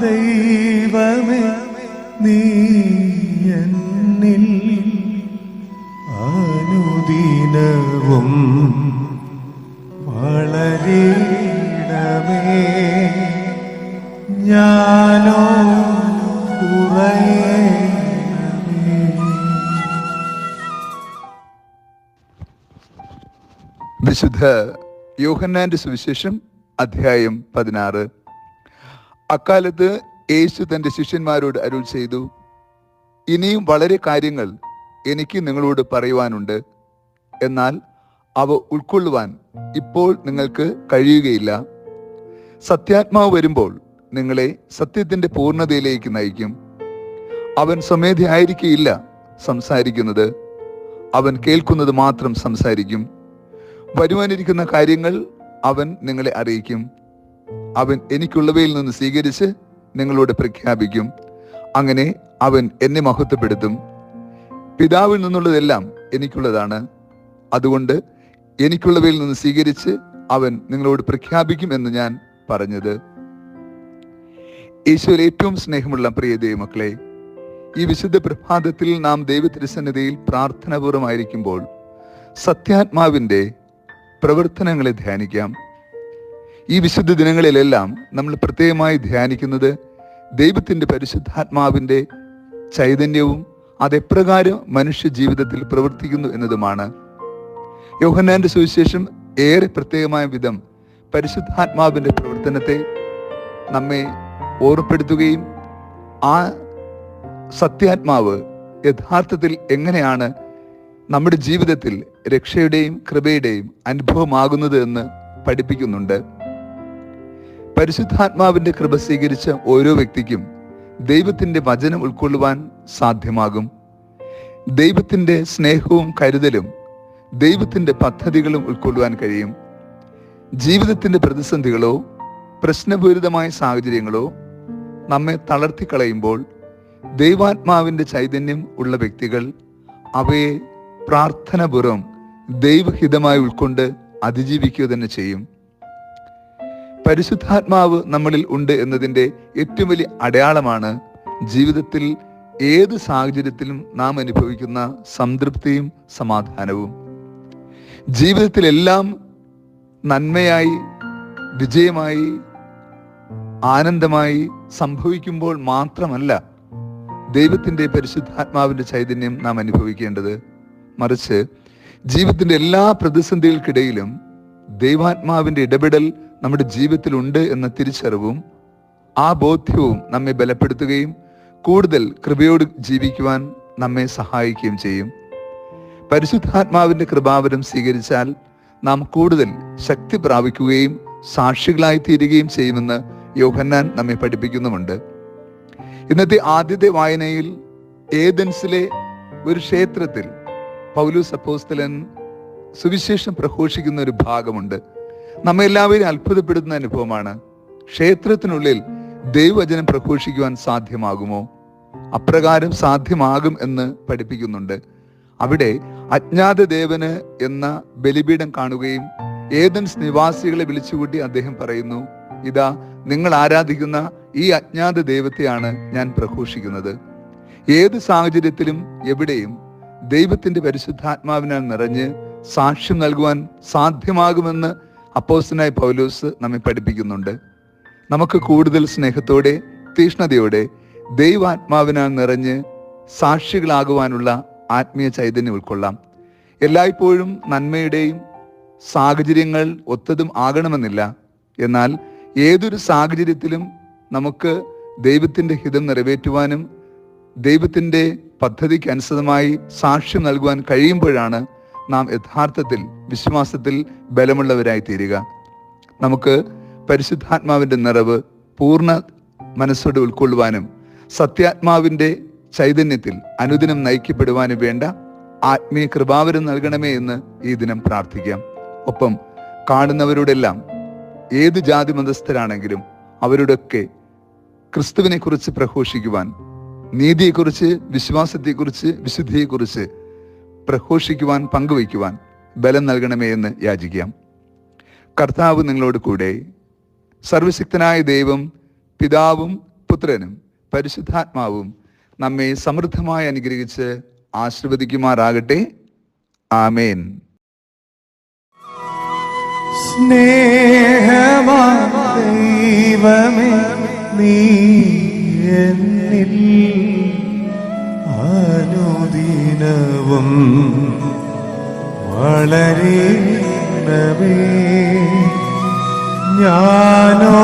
ദൈവമേ നീ എന്നിൽ അനുദിനവും വളരണമേ, ഞാനോ കുറയണമേ. വിശുദ്ധ യോഹന്നാന്റെ സുവിശേഷം അധ്യായം 16. അക്കാലത്ത് യേശു തന്റെ ശിഷ്യന്മാരോട് അരുൾ ചെയ്തു, ഇനിയും വളരെ കാര്യങ്ങൾ എനിക്ക് നിങ്ങളോട് പറയുവാനുണ്ട്, എന്നാൽ അവ ഉൾക്കൊള്ളുവാൻ ഇപ്പോൾ നിങ്ങൾക്ക് കഴിയുകയില്ല. സത്യാത്മാവ് വരുമ്പോൾ നിങ്ങളെ സത്യത്തിന്റെ പൂർണ്ണതയിലേക്ക് നയിക്കും. അവൻ സ്വമേധയായിരിക്കയില്ല സംസാരിക്കുന്നത്, അവൻ കേൾക്കുന്നത് മാത്രം സംസാരിക്കും. വരുവാനിരിക്കുന്ന കാര്യങ്ങൾ അവൻ നിങ്ങളെ അറിയിക്കും. അവൻ എനിക്കുള്ളവയിൽ നിന്ന് സ്വീകരിച്ച് നിങ്ങളോട് പ്രഖ്യാപിക്കും. അങ്ങനെ അവൻ എന്നെ മഹത്വപ്പെടുത്തും. പിതാവിൽ നിന്നുള്ളതെല്ലാം എനിക്കുള്ളതാണ്. അതുകൊണ്ട് എനിക്കുള്ളവയിൽ നിന്ന് സ്വീകരിച്ച് അവൻ നിങ്ങളോട് പ്രഖ്യാപിക്കും എന്ന് ഞാൻ പറഞ്ഞത്. ഈശോയിൽ ഏറ്റവും സ്നേഹമുള്ള പ്രിയ ദൈവമക്കളെ, ഈ വിശുദ്ധ പ്രഭാതത്തിൽ നാം ദൈവതിരുസന്നിധിയിൽ പ്രാർത്ഥനാപൂർവമായിരിക്കുമ്പോൾ സത്യാത്മാവിന്റെ പ്രവർത്തനങ്ങളെ ധ്യാനിക്കാം. ഈ വിശുദ്ധ ദിനങ്ങളിലെല്ലാം നമ്മൾ പ്രത്യേകമായി ധ്യാനിക്കുന്നത് ദൈവത്തിന്റെ പരിശുദ്ധാത്മാവിന്റെ ചൈതന്യവും അതെപ്രകാരം മനുഷ്യ ജീവിതത്തിൽ പ്രവർത്തിക്കുന്നു എന്നതുമാണ്. യോഹന്നാന്റെ സുവിശേഷം ഏറെ പ്രത്യേകമായ വിധം പരിശുദ്ധാത്മാവിന്റെ പ്രവർത്തനത്തെ നമ്മെ ഓർമ്മപ്പെടുത്തുകയും ആ സത്യാത്മാവ് യഥാർത്ഥത്തിൽ എങ്ങനെയാണ് നമ്മുടെ ജീവിതത്തിൽ രക്ഷയുടെയും കൃപയുടെയും അനുഭവമാകുന്നത് എന്ന് പഠിപ്പിക്കുന്നുണ്ട്. പരിശുദ്ധാത്മാവിന്റെ കൃപ സ്വീകരിച്ച ഓരോ വ്യക്തിക്കും ദൈവത്തിന്റെ വചനം ഉൾക്കൊള്ളുവാൻ സാധ്യമാകും. ദൈവത്തിന്റെ സ്നേഹവും കരുതലും ദൈവത്തിന്റെ പദ്ധതികളും ഉൾക്കൊള്ളുവാൻ കഴിയും. ജീവിതത്തിന്റെ പ്രതിസന്ധികളോ പ്രശ്നപൂരിതമായ സാഹചര്യങ്ങളോ നമ്മെ തളർത്തിക്കളയുമ്പോൾ ദൈവാത്മാവിന്റെ ചൈതന്യം ഉള്ള വ്യക്തികൾ അവയെ പ്രാർത്ഥനാപൂർവം ദൈവഹിതമായി ഉൾക്കൊണ്ട് അതിജീവിക്കുക തന്നെ ചെയ്യും. പരിശുദ്ധാത്മാവ് നമ്മളിൽ ഉണ്ട് എന്നതിൻ്റെ ഏറ്റവും വലിയ അടയാളമാണ് ജീവിതത്തിൽ ഏത് സാഹചര്യത്തിലും നാം അനുഭവിക്കുന്ന സംതൃപ്തിയും സമാധാനവും. ജീവിതത്തിലെല്ലാം നന്മയായി, വിജയമായി, ആനന്ദമായി സംഭവിക്കുമ്പോൾ മാത്രമല്ല ദൈവത്തിന്റെ പരിശുദ്ധാത്മാവിന്റെ ചൈതന്യം നാം അനുഭവിക്കേണ്ടത്. മറിച്ച് ജീവിതത്തിന്റെ എല്ലാ പ്രതിസന്ധികൾക്കിടയിലും ദൈവാത്മാവിന്റെ ഇടപെടൽ നമ്മുടെ ജീവിതത്തിലുണ്ട് എന്ന തിരിച്ചറിവും ആ ബോധ്യവും നമ്മെ ബലപ്പെടുത്തുകയും കൂടുതൽ കൃപയോട് ജീവിക്കുവാൻ നമ്മെ സഹായിക്കുകയും ചെയ്യും. പരിശുദ്ധാത്മാവിന്റെ കൃപാവരം സ്വീകരിച്ചാൽ നാം കൂടുതൽ ശക്തി പ്രാപിക്കുകയും സാക്ഷികളായി തീരുകയും ചെയ്യുമെന്ന് യോഹന്നാൻ നമ്മെ പഠിപ്പിക്കുന്നുമുണ്ട്. ഇന്നത്തെ ആദ്യത്തെ വായനയിൽ ഏദൻസിലെ ഒരു ക്ഷേത്രത്തിൽ പൗലോസ് അപ്പോസ്തലൻ സുവിശേഷം പ്രഘോഷിക്കുന്ന ഒരു ഭാഗമുണ്ട്. നമ്മെ എല്ലാവരും അത്ഭുതപ്പെടുത്തുന്ന അനുഭവമാണ്. ക്ഷേത്രത്തിനുള്ളിൽ ദൈവവചനം പ്രഘോഷിക്കുവാൻ സാധ്യമാകുമോ? അപ്രകാരം സാധ്യമാകും എന്ന് പഠിപ്പിക്കുന്നുണ്ട്. അവിടെ അജ്ഞാത ദേവന് എന്ന ബലിപീഠം കാണുകയും ഏദൻസ് നിവാസികളെ വിളിച്ചുകൂട്ടി അദ്ദേഹം പറയുന്നു, ഇതാ നിങ്ങൾ ആരാധിക്കുന്ന ഈ അജ്ഞാത ദൈവത്തെയാണ് ഞാൻ പ്രഘോഷിക്കുന്നത്. ഏത് സാഹചര്യത്തിലും എവിടെയും ദൈവത്തിന്റെ പരിശുദ്ധാത്മാവിനാൽ നിറഞ്ഞ് സാക്ഷ്യം നൽകുവാൻ സാധ്യമാകുമെന്ന് അപ്പോസ്തലനായ പൗലോസ് നമ്മെ പഠിപ്പിക്കുന്നുണ്ട്. നമുക്ക് കൂടുതൽ സ്നേഹത്തോടെ തീഷ്ണതയോടെ ദൈവാത്മാവിനാൽ നിറഞ്ഞ് സാക്ഷികളാകുവാനുള്ള ആത്മീയ ചൈതന്യം ഉൾക്കൊള്ളാം. എല്ലായ്പ്പോഴും നന്മയുടെയും സാഹചര്യങ്ങൾ ഒത്തതും ആകണമെന്നില്ല. എന്നാൽ ഏതൊരു സാഹചര്യത്തിലും നമുക്ക് ദൈവത്തിന്റെ ഹിതം നിറവേറ്റുവാനും ദൈവത്തിന്റെ പദ്ധതിക്ക് അനുസൃതമായി സാക്ഷ്യം നൽകുവാൻ കഴിയുമ്പോഴാണ് നാം യഥാർത്ഥത്തിൽ വിശ്വാസത്തിൽ ബലമുള്ളവരായി തീരുക. നമുക്ക് പരിശുദ്ധാത്മാവിന്റെ നിറവ് പൂർണ്ണ മനസ്സോടെ ഉൾക്കൊള്ളുവാനും സത്യാത്മാവിന്റെ ചൈതന്യത്തിൽ അനുദിനം നയിക്കപ്പെടുവാനും വേണ്ട ആത്മീയ കൃപാവരം നൽകണമേ എന്ന് ഈ ദിനം പ്രാർത്ഥിക്കാം. ഒപ്പം കാണുന്നവരോടെല്ലാം ഏത് ജാതി മതസ്ഥരാണെങ്കിലും അവരോടൊക്കെ ക്രിസ്തുവിനെ കുറിച്ച് പ്രഘോഷിക്കുവാൻ, നീതിയെക്കുറിച്ച്, വിശ്വാസത്തെക്കുറിച്ച്, വിശുദ്ധിയെക്കുറിച്ച് പ്രഘോഷിക്കുവാൻ, പങ്കുവയ്ക്കുവാൻ ബലം നൽകണമേ എന്ന് യാചിക്കാം. കർത്താവ് നിങ്ങളോട് കൂടെ. സർവശക്തനായ ദൈവം, പിതാവും പുത്രനും പരിശുദ്ധാത്മാവും നമ്മെ സമൃദ്ധമായി അനുഗ്രഹിച്ച് ആശീർവദിക്കുമാറാകട്ടെ. ആമേൻ. സ്നേഹമാ ദൈവമേ, നീ എന്നിൽ അനുദിനവും വളരണമേ. ഞാനോ